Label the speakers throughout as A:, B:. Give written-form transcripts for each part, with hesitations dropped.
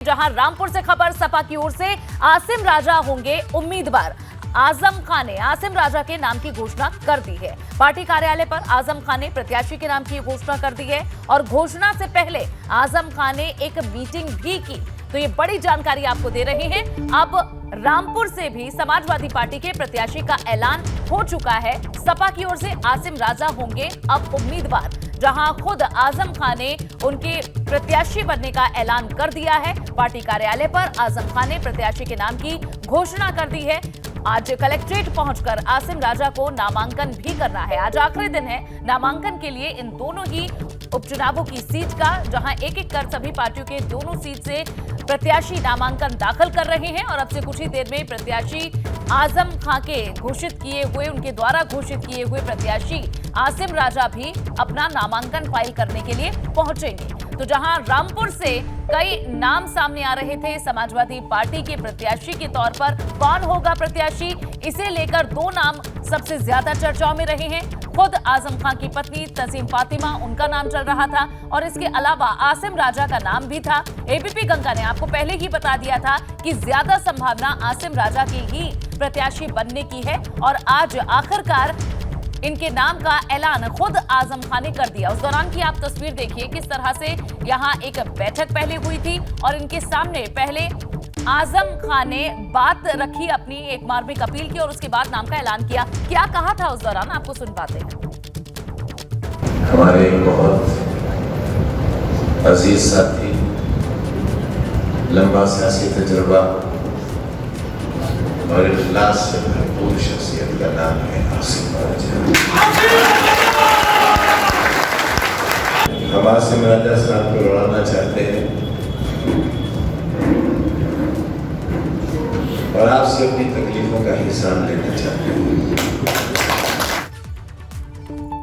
A: जहां रामपुर से खबर सपा की ओर से आसिम राजा होंगे उम्मीदवार। आजम खान ने आसिम राजा के नाम की घोषणा कर दी है। पार्टी कार्यालय पर आजम खान ने प्रत्याशी के नाम की घोषणा कर दी है और घोषणा से पहले आजम खान ने एक मीटिंग भी की। तो ये बड़ी जानकारी आपको दे रहे हैं। अब रामपुर से भी समाजवादी पार्टी के प्रत्याशी का ऐलान हो चुका है। सपा की ओर से आसिम राजा होंगे अब उम्मीदवार, जहां खुद आजम खान ने उनके प्रत्याशी बनने का ऐलान कर दिया है। पार्टी कार्यालय पर आजम खान ने प्रत्याशी के नाम की घोषणा कर दी है। आज कलेक्ट्रेट पहुंचकर आसिम राजा को नामांकन भी करना है। आज आखिरी दिन है नामांकन के लिए इन दोनों ही उपचुनावों की सीट का, जहां एक एक कर सभी पार्टियों के दोनों सीट से प्रत्याशी नामांकन दाखिल कर रहे हैं। और अब से कुछ ही देर में प्रत्याशी आजम खान के घोषित किए हुए, उनके द्वारा घोषित किए हुए प्रत्याशी आसिम राजा भी अपना नामांकन फाइल करने के लिए पहुंचेंगे। तो जहां रामपुर से कई नाम सामने आ रहे थे समाजवादी पार्टी के प्रत्याशी के तौर पर, कौन होगा प्रत्याशी, इसे लेकर दो नाम सबसे ज्यादा चर्चाओं में रहे हैं। खुद आजम खान की पत्नी तजीम फातिमा, उनका नाम चल रहा था और इसके अलावा आसिम राजा का नाम भी था। एबीपी गंगा ने आपको पहले ही बता दिया था कि ज्यादा संभावना आसिम राजा की ही प्रत्याशी बनने की है और आज आखिरकार इनके नाम का ऐलान खुद आजम खान ने कर दिया। उस दौरान की आप तस्वीर देखिए किस तरह से यहाँ एक बैठक पहले हुई थी और इनके सामने पहले आजम खान ने बात रखी, अपनी एक मार्मिक अपील की और उसके बाद नाम का ऐलान किया। क्या कहा था उस दौरान, आपको सुन पाते हैं।
B: हमारे बहुत अजीज साथी, लंबा सियासी तजुर्बा और इखलास से भरपूर शख्सियत का नाम है आसिम राजा। हम आसिम राजा साहब को लड़ाना चाहते हैं और आपसे अपनी तकलीफों का हिसाब लेना चाहते हैं।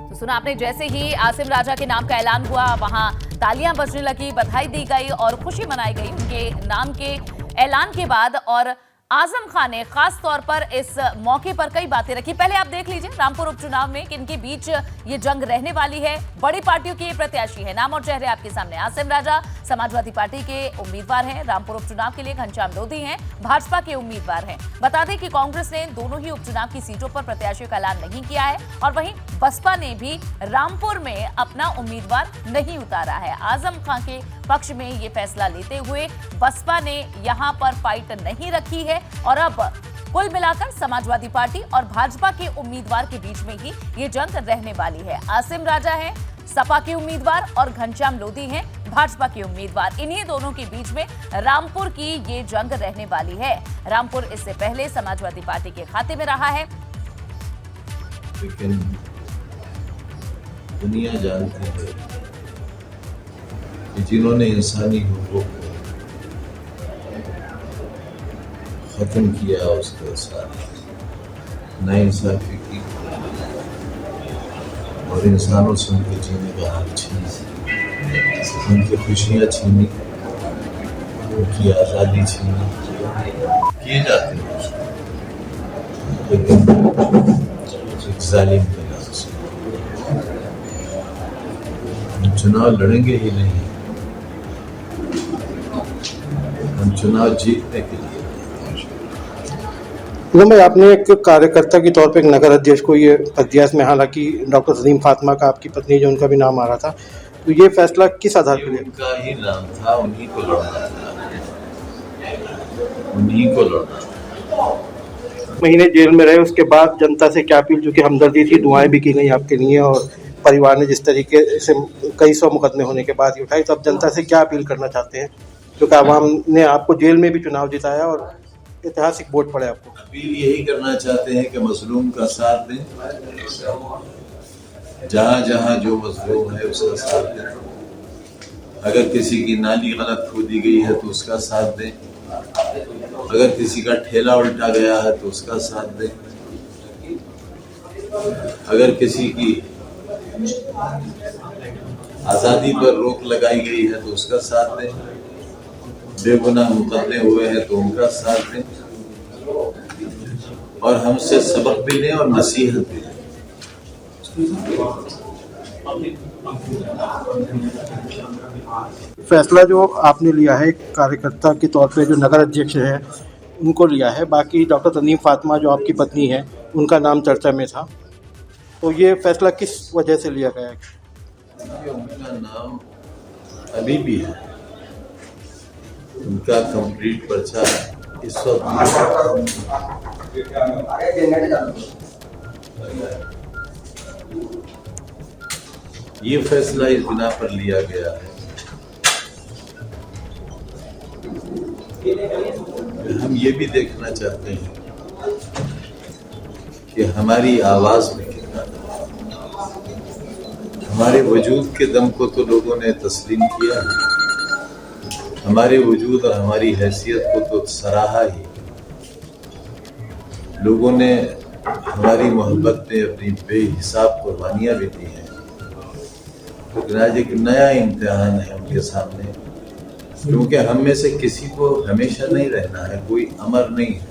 A: तो सुना आपने, जैसे ही आसिम राजा के नाम का ऐलान हुआ वहां तालियां बजने लगी, बधाई दी गई और खुशी मनाई गई उनके नाम के ऐलान के बाद। और आजम खान ने खास तौर पर इस मौके पर कई बातें रखी। पहले आप देख लीजिए रामपुर उपचुनाव में किनके बीच ये जंग रहने वाली है। बड़ी पार्टियों के प्रत्याशी हैं, नाम और चेहरे आपके सामने। आसिम राजा समाजवादी पार्टी के उम्मीदवार हैं, रामपुर उपचुनाव के लिए घनश्याम लोधी हैं, भाजपा के उम्मीदवार हैं। बता दें कि कांग्रेस ने दोनों ही उपचुनाव की सीटों पर प्रत्याशियों का ऐलान नहीं किया है और वहीं बसपा ने भी रामपुर में अपना उम्मीदवार नहीं उतारा है। आजम खान के पक्ष में ये फैसला लेते हुए बसपा ने यहां पर फाइट नहीं रखी है और अब कुल मिलाकर समाजवादी पार्टी और भाजपा के उम्मीदवार के बीच में ही ये जंग रहने वाली है। आसिम राजा हैं सपा के उम्मीदवार और घनश्याम लोधी हैं भाजपा के उम्मीदवार। इन्हीं दोनों के बीच में रामपुर की ये जंग रहने वाली है। रामपुर इससे पहले समाजवादी पार्टी के खाते में रहा है।
B: लेकिन दुनिया जानती है कि जिन्होंने इंसानी हुकूक को खत्म किया, उसके साथ नाइंसाफी की और इंसानों से उनके जीने का हक छीना, उनकी खुशियाँ छीनी, उनकी आज़ादी छीनी, किए जाते हैं। लेकिन एक जालिम के नाम से हम चुनाव लड़ेंगे ही नहीं, हम चुनाव जीतने के लिए।
C: भाई, आपने एक कार्यकर्ता के तौर पे एक नगर अध्यक्ष को ये पद दिया, इसमें हालांकि डॉक्टर तजीम फातिमा का, आपकी पत्नी जो, उनका भी नाम आ रहा था, तो ये फैसला किस आधार पर लिया?
B: उनका ही नाम था, उन्हीं को लड़ना था, उन्हीं को लड़ना।
C: महीने जेल में रहे, उसके बाद जनता से क्या अपील, जो कि हमदर्दी थी, दुआएं भी की गई आपके लिए और परिवार ने जिस तरीके से कई सौ मुकदमे होने के बाद ये उठाई, तो अब जनता से क्या अपील करना चाहते हैं, क्योंकि आवाम ने आपको जेल में भी चुनाव जिताया और ऐतिहासिक वोट पड़े आपको?
B: अपील यही करना चाहते हैं कि मजलूम का साथ दें, जहाँ जहाँ जो मजलूम है उसका साथ दें। अगर किसी की नाली गलत खोदी गई है तो उसका साथ दें, अगर किसी का ठेला उल्टा गया है तो उसका साथ दें, अगर किसी की आज़ादी पर रोक लगाई गई है तो उसका साथ दें, बेगुनाह मुकदमे हुए हैं तो उनका साथ दें और हमसे सबक भी लें और नसीहत भी लें।
C: फैसला जो आपने लिया है कार्यकर्ता के तौर पे, जो नगर अध्यक्ष है उनको लिया है, बाकी डॉक्टर तनीम फातिमा जो आपकी पत्नी है उनका नाम चर्चा में था, तो ये फैसला किस वजह से लिया गया है?
B: उनका नाम अभी भी है, उनका कंप्लीट पर्चा इस वक्त ये फैसला इस बिना पर लिया गया है, हम ये भी देखना चाहते हैं कि हमारी आवाज में कितना दम है। हमारे वजूद के दम को तो लोगों ने तस्लीम किया, हमारे वजूद और हमारी हैसियत को तो सराहा ही। लोगों ने हमारी मोहब्बत में अपनी बेहिसाब कुर्बानियां भी दी हैं, लेकिन आज एक नया इम्तिहान है उनके सामने, क्योंकि हम में से किसी को हमेशा नहीं रहना है, कोई अमर नहीं है।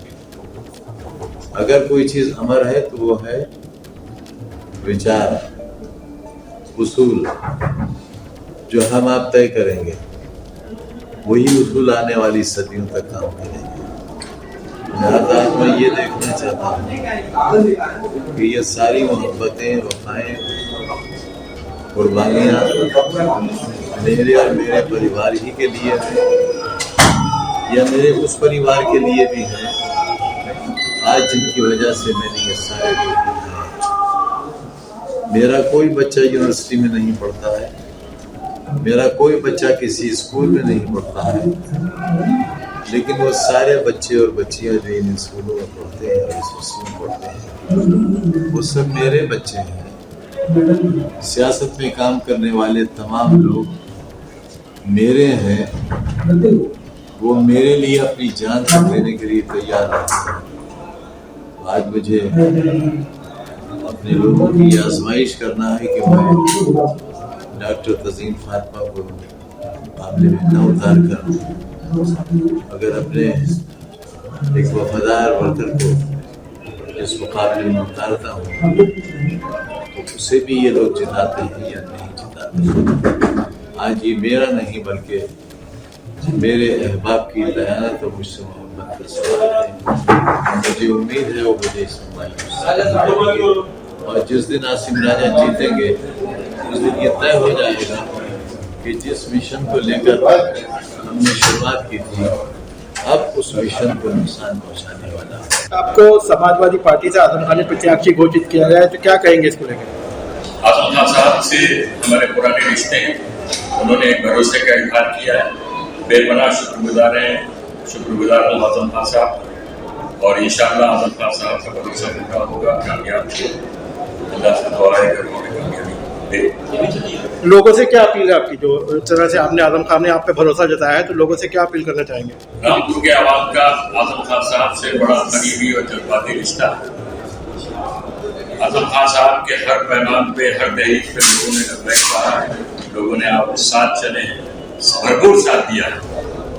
B: अगर कोई चीज अमर है तो वो है विचार, उसूल, जो हम आप तय करेंगे, वही उसूल आने वाली सदियों तक काम करेंगे। आज मैं ये देखना चाहता हूँ कि ये सारी मोहब्बतें, वफाएं, कुर्बानियाँ मेरे और मेरे परिवार ही के लिए हैं या मेरे उस परिवार के लिए भी हैं आज जिनकी वजह से मैंने ये सारे लोग हैं। मेरा कोई बच्चा यूनिवर्सिटी में नहीं पढ़ता है, मेरा कोई बच्चा किसी स्कूल में नहीं पढ़ता है, लेकिन वो सारे बच्चे और बच्चियां जो इन स्कूलों में पढ़ते हैं और इस यूनिवर्सिटी में पढ़ते हैं, वो सब मेरे बच्चे हैं। सियासत में काम करने वाले तमाम लोग मेरे हैं, वो मेरे लिए अपनी जान तक देने के लिए तैयार हैं। आज मुझे अपने लोगों की आजमाइश करना है कि मैं डॉक्टर तज़ीम फातिमा को मामले में न उतार कर, अगर अपने एक वफादार वर्कर को इस मुकाबले में उतारता हूँ तो उसे भी ये लोग जिताते हैं या नहीं जिताते। आज ये मेरा नहीं बल्कि मेरे अहबाब की दयानत और मुझसे मोहब्बत का सवाल है। मुझे उम्मीद है वो मुझे इसमें मायूस करेंगे, और जिस दिन आसिम राजा जीतेंगे उस दिन ये तय हो जाएगा कि जिस मिशन को लेकर हमने शुरुआत की थी, अब उस मिशन को नुकसान पहुंचाने वाला है।
C: आपको समाजवादी पार्टी से आजम खान ने प्रत्याशी घोषित किया गया है, तो क्या कहेंगे इसको लेकर?
D: आजम खान साहब से हमारे पुराने रिश्ते हैं, उन्होंने एक भरोसे का इजहार किया है, बेपनाह शुक्रगुजार हैं, शुक्रगुजार हूँ आजम खान साहब, और इंशाअल्लाह आजम खान साहब का भरोसा पूरा होगा, कामयाब अल्लाह से दुआ है कि उन्होंने कामयाबी दे।
C: लोगों से क्या अपील है आपकी, जो इस तरह से आपने आजम खान ने आप पे भरोसा जताया है, तो लोगों से क्या अपील करना चाहेंगे?
D: रामपुर के आवाम का आजम खान साहब से बड़ा करीबी और जज्बाती रिश्ता है। आजम खान साहब के हर पैगाम पे, हर तहरीक पे लोगों ने लबैक कहा है, लोगों ने आप साथ चले, भरपूर साथ दिया है,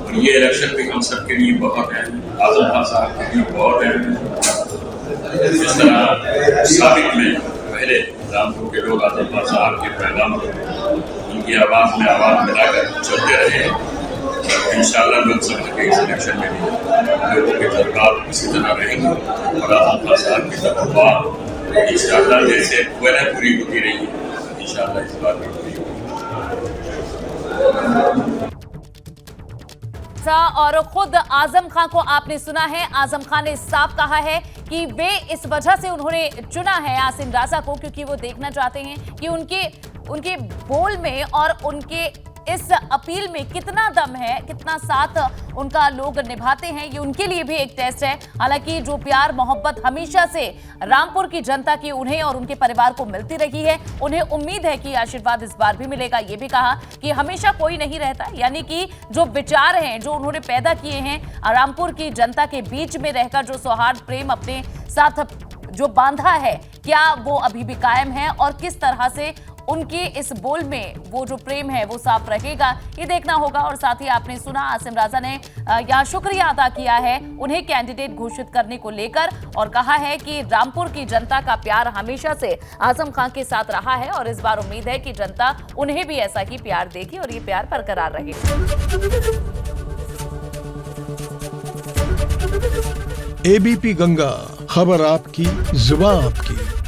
D: और ये इलेक्शन भी हम सब के लिए बहुत है, आजम खान साहब के लिए बहुत है। जिस तरह साबिक में पहले रामपुर के लोग आजम खान साहब के पैगाम उनकी आवाज में आवाज मिलाकर चलते रहे, इंशाअल्लाह लोकसभा के इस इलेक्शन में भी लोगों के जज्बात इसी तरह रहेंगे, और आजम खान साहब की तवक्कुआत इंशाअल्लाह जैसे पहले पूरी होती रही है, इंशाअल्लाह इस बार भी पूरी होगी।
A: और खुद आजम खान को आपने सुना है, आजम खान ने साफ कहा है कि वे इस वजह से उन्होंने चुना है आसिम राजा को, क्योंकि वो देखना चाहते हैं कि उनके बोल में और उनके इस अपील में कितना दम है, कितना साथ उनका लोग निभाते हैं। ये उनके लिए भी एक टेस्ट है। हालांकि जो प्यार मोहब्बत हमेशा से रामपुर की जनता की उन्हें और उनके परिवार को मिलती रही है, उन्हें उम्मीद है कि आशीर्वाद इस बार भी मिलेगा। ये भी कहा कि हमेशा कोई नहीं रहता, यानी कि जो विचार हैं, जो उन्होंने पैदा किए हैं रामपुर की जनता के बीच में रहकर, जो सौहार्द प्रेम अपने साथ जो बांधा है, क्या वो अभी भी कायम है और किस तरह से उनके इस बोल में वो जो प्रेम है वो साफ रहेगा, ये देखना होगा। और साथ ही आपने सुना आसिम राजा ने यहाँ शुक्रिया अदा किया है उन्हें कैंडिडेट घोषित करने को लेकर और कहा है कि रामपुर की जनता का प्यार हमेशा से आजम खान के साथ रहा है और इस बार उम्मीद है कि जनता उन्हें भी ऐसा ही प्यार देगी और ये प्यार बरकरार रहेगा।
E: एबीपी गंगा, खबर आपकी, जुबान आपकी।